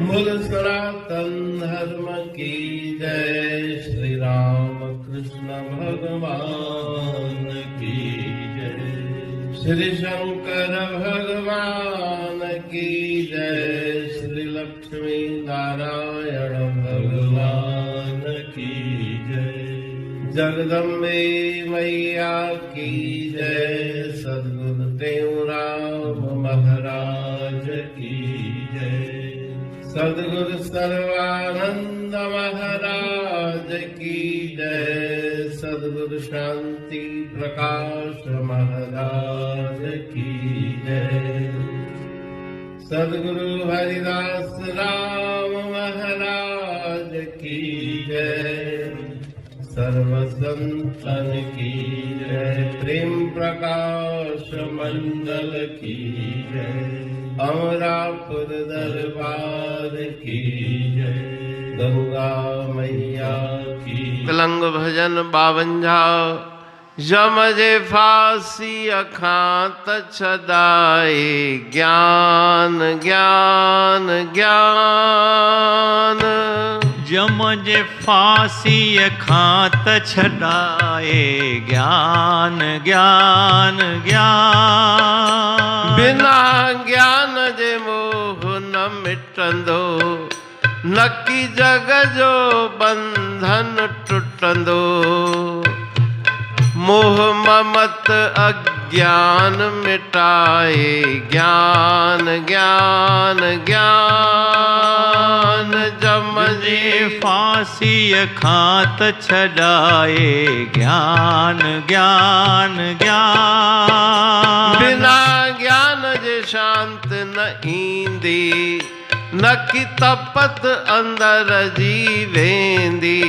मूल सनातन धर्म की जय। श्री राम कृष्ण भगवान की जय। श्री शंकर भगवान की जय। श्री लक्ष्मी नारायण भगवान की जय। जगदम्बे मैया की जय। सद्गुरु राम महाराज की जय। सद्गुरु सर्वानंद महाराज की जय। सद्गुरु शांति प्रकाश महाराज की जय। सद्गुरु हरिदास राम महाराज की जय। सर्व संतन की जय। प्रेम प्रकाश मंडल की जय। अमरापुर दरबार की जय। गंगा मैया की। तिलंग भजन 52। जमजे फांसी अखांत छदाए। ज्ञान ज्ञान ज्ञान। जमजे फांसी अखांत छदाए। ज्ञान ज्ञान ज्ञान। बिना ज्ञान जे मोह न मिटंदो। नकी जग जो बंधन टुटंदो। मोह ममत अज्ञान मिटाए। ज्ञान ज्ञान ज्ञान। जमजे फांसी अखांत छदाए। ज्ञान ज्ञान ज्ञान। बिना ज्ञान जे शांत न ईंदी। नकी तपत अंदर जी वेंदी।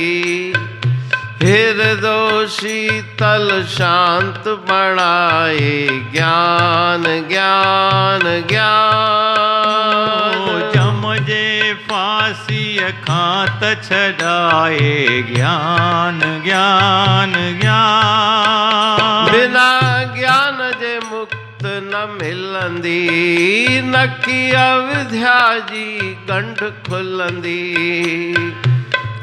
हृदय शीतल शांत बणाए। ज्ञान ज्ञान ज्ञान। जमजे फांसी अखांत छदाए। ज्ञान ज्ञान ज्ञान। बिना ज्ञान जे मुक्त न मिलंदी। नकी अविद्या जी गंढ खुलंदी।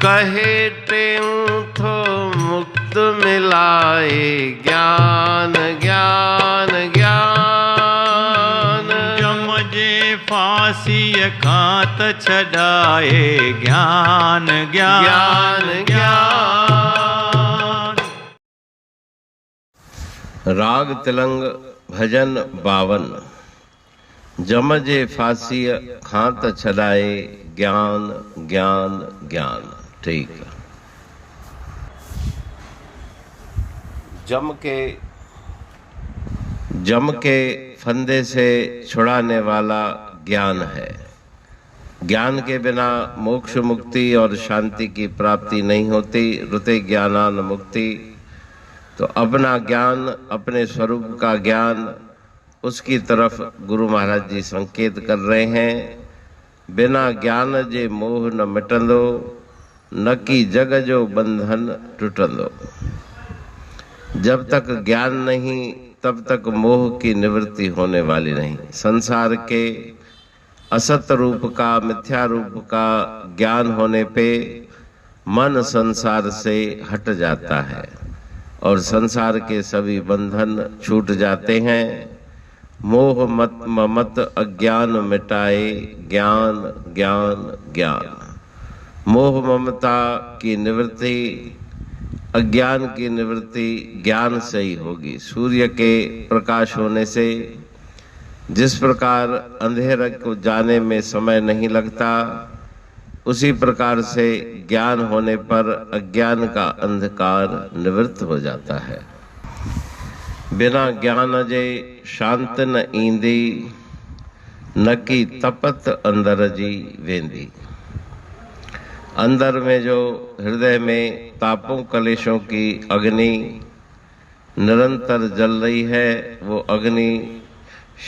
कहे टेऊं थो मुक्त मिलाए। ज्ञान ज्ञान ज्ञान। जमजे फांसी अखांत छदाए। ज्ञान ज्ञान ज्ञान। राग तिलंग भजन 52। जमजे फांसी खांत छदाए। ज्ञान ज्ञान ज्ञान। ठीक। जम के फंदे से छुड़ाने वाला ज्ञान है। ज्ञान के बिना मोक्ष मुक्ति और शांति की प्राप्ति नहीं होती। रुते ज्ञानान मुक्ति। तो अपना ज्ञान, अपने स्वरूप का ज्ञान, उसकी तरफ गुरु महाराज जी संकेत कर रहे हैं। बिना ज्ञान जे मोह न मिटंदो। न की जग जो बंधन टूटंदो। जब तक ज्ञान नहीं तब तक मोह की निवृत्ति होने वाली नहीं। संसार के असत रूप का, मिथ्या रूप का ज्ञान होने पे मन संसार से हट जाता है और संसार के सभी बंधन छूट जाते हैं। मोह मत ममत अज्ञान मिटाए। ज्ञान ज्ञान ज्ञान। मोह ममता की निवृत्ति, अज्ञान की निवृत्ति ज्ञान से ही होगी। सूर्य के प्रकाश होने से जिस प्रकार अंधेरे को जाने में समय नहीं लगता, उसी प्रकार से ज्ञान होने पर अज्ञान का अंधकार निवृत्त हो जाता है। बिना ज्ञान जे शांत न ईंदी। न की तपत अंदर जी वेंदी। अंदर में जो हृदय में तापों कलेशों की अग्नि निरंतर जल रही है, वो अग्नि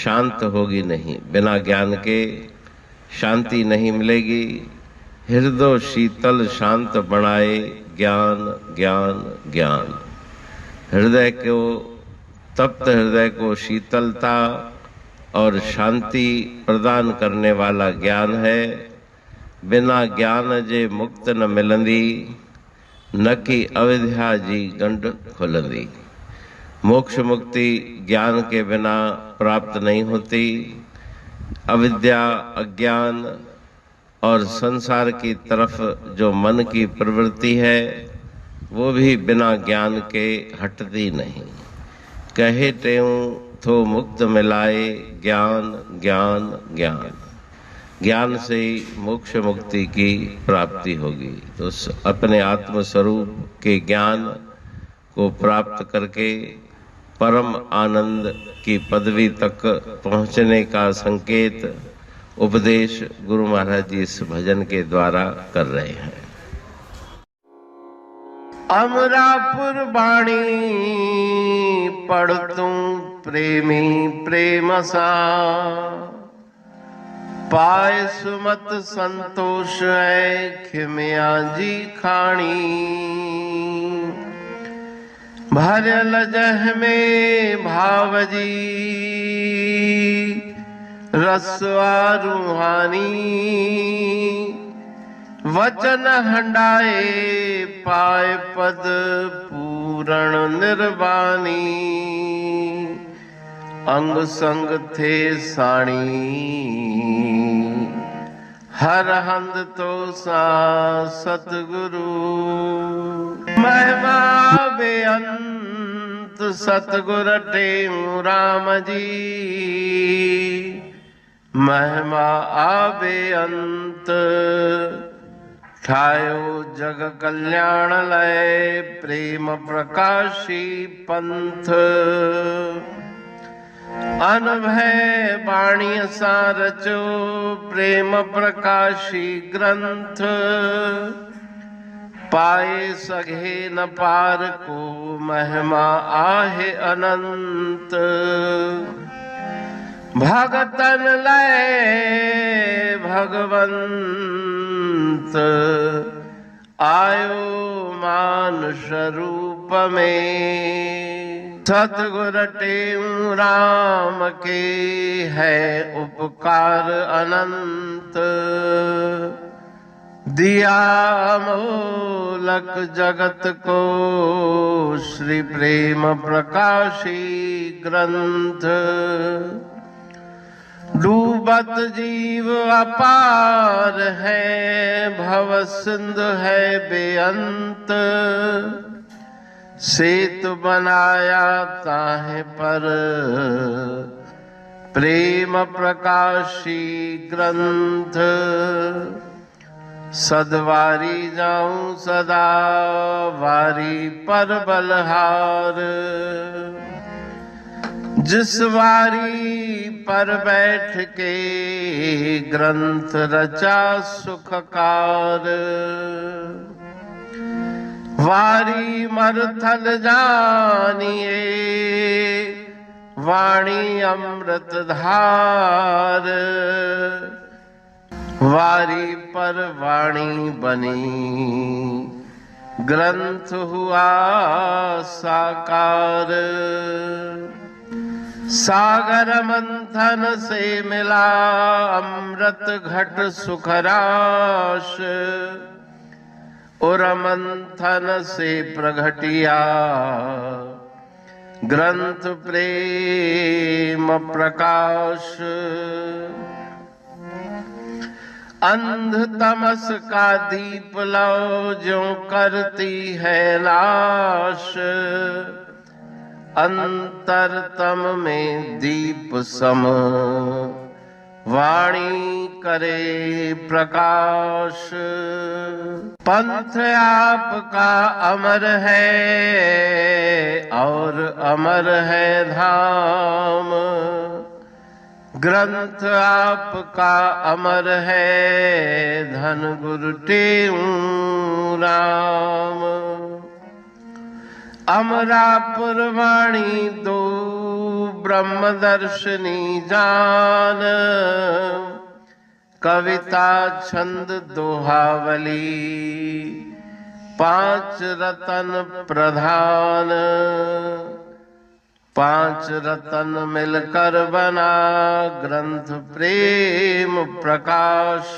शांत होगी नहीं। बिना ज्ञान के शांति नहीं मिलेगी। हृदय शीतल शांत बनाए। ज्ञान ज्ञान ज्ञान। हृदय को, तप्त हृदय को शीतलता और शांति प्रदान करने वाला ज्ञान है। बिना ज्ञान जे मुक्त न मिलंदी, न कि अविद्या जी गंढ खुलंदी। मोक्ष मुक्ति ज्ञान के बिना प्राप्त नहीं होती। अविद्या, अज्ञान और संसार की तरफ जो मन की प्रवृत्ति है, वो भी बिना ज्ञान के हटती नहीं। कहे तेऊं थो मुक्त मिलाए, ज्ञान ज्ञान ज्ञान। ज्ञान से ही मोक्ष मुक्ति की प्राप्ति होगी। तो अपने आत्म स्वरूप के ज्ञान को प्राप्त करके परम आनंद की पदवी तक पहुंचने का संकेत उपदेश गुरु महाराज जी इस भजन के द्वारा कर रहे हैं। अमरापुर बाणी पढ़तूं प्रेमी प्रेम सा, पाए सुमत संतोष है खिमिया जी खाणी। भरल जह में भाव जी रसवा रूहानी, वचन हंडाए पाए पद पूरण निर्वाणी। अंग संग थे साणी हर हंद तो सा सतगुरु। महिमा बेअंत सतगुर टेऊ राम जी, महिमा आबे अंत ठायो जग कल्याण लय प्रेम प्रकाशी पंथ। अनभय बाणी सा रचो प्रेम प्रकाशी ग्रंथ। पाए सघे न पार को महिमा आहे अनंत। भगतन लय भगवंत आयो मानुष रूप में। सतगुर टेऊ राम के है उपकार अनंत। दिया मोलक जगत को श्री प्रेम प्रकाशी ग्रंथ। डूबत जीव अपार है भव सिंध है बेअंत। सेतु बनाया ताहे पर प्रेम प्रकाशी ग्रंथ। सदवारी जाऊं सदा वारी पर बलहार। जिस वारी पर बैठ के ग्रंथ रचा सुखकार। वारी मरथल जानिए वाणी अमृत धार। वारी पर वाणी बनी ग्रंथ हुआ साकार। सागर मंथन से मिला अमृत घट सुखराश। और मंथन से प्रगटिया ग्रंथ प्रेम प्रकाश। अंध तमस का दीप लो जो करती है नाश। अंतरतम में दीप सम वाणी करे प्रकाश। पंथ आपका अमर है और अमर है धाम। ग्रंथ आपका अमर है धन गुरु टेऊ राम। अमरापुर वाणी दो ब्रह्मदर्शनी जान। कविता छंद दोहावली पांच रतन प्रधान। पांच रतन मिलकर बना ग्रंथ प्रेम प्रकाश।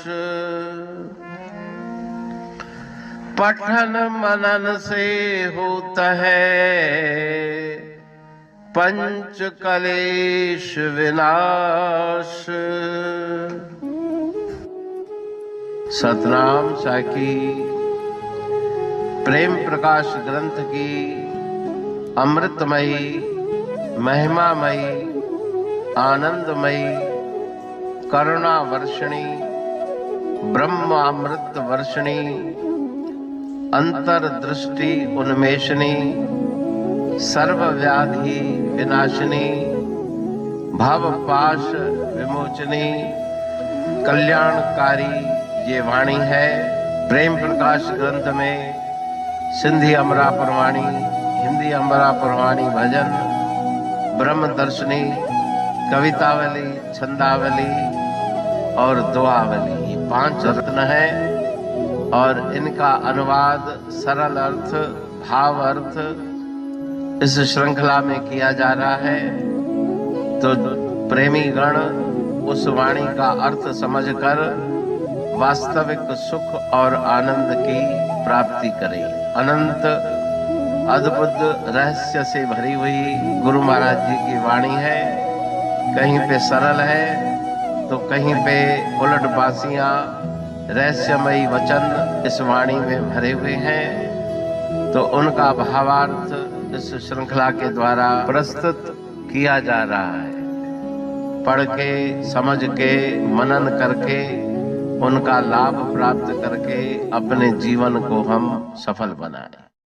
पठन मनन से होता है पंच कलेश विनाश। सतनाम साखी प्रेम प्रकाश ग्रंथ की अमृतमयी महिमामयी आनंदमयी करुणा वर्षिणी ब्रह्मामृत वर्षिणी अंतर्दृष्टि उन्मेषणी सर्वव्याधि विनाशिनी भवपाश विमोचनी कल्याणकारी ये वाणी है। प्रेम प्रकाश ग्रंथ में सिंधी अमरापुर वाणी, हिंदी अमरापुर वाणी भजन, ब्रह्म दर्शनी, कवितावली, छंदावली और दुआवली, ये 5 रत्न है और इनका अनुवाद सरल अर्थ भाव अर्थ इस श्रृंखला में किया जा रहा है। तो प्रेमी गण उस वाणी का अर्थ समझकर वास्तविक सुख और आनंद की प्राप्ति करें। अनंत अद्भुत रहस्य से भरी हुई गुरु महाराज जी की वाणी है। कहीं पे सरल है तो कहीं पे उलट बासियां रहस्यमयी वचन इस वाणी में भरे हुए हैं। तो उनका भावार्थ इस श्रृंखला के द्वारा प्रस्तुत किया जा रहा है। पढ़ के समझ के मनन करके उनका लाभ प्राप्त करके अपने जीवन को हम सफल बनाएं।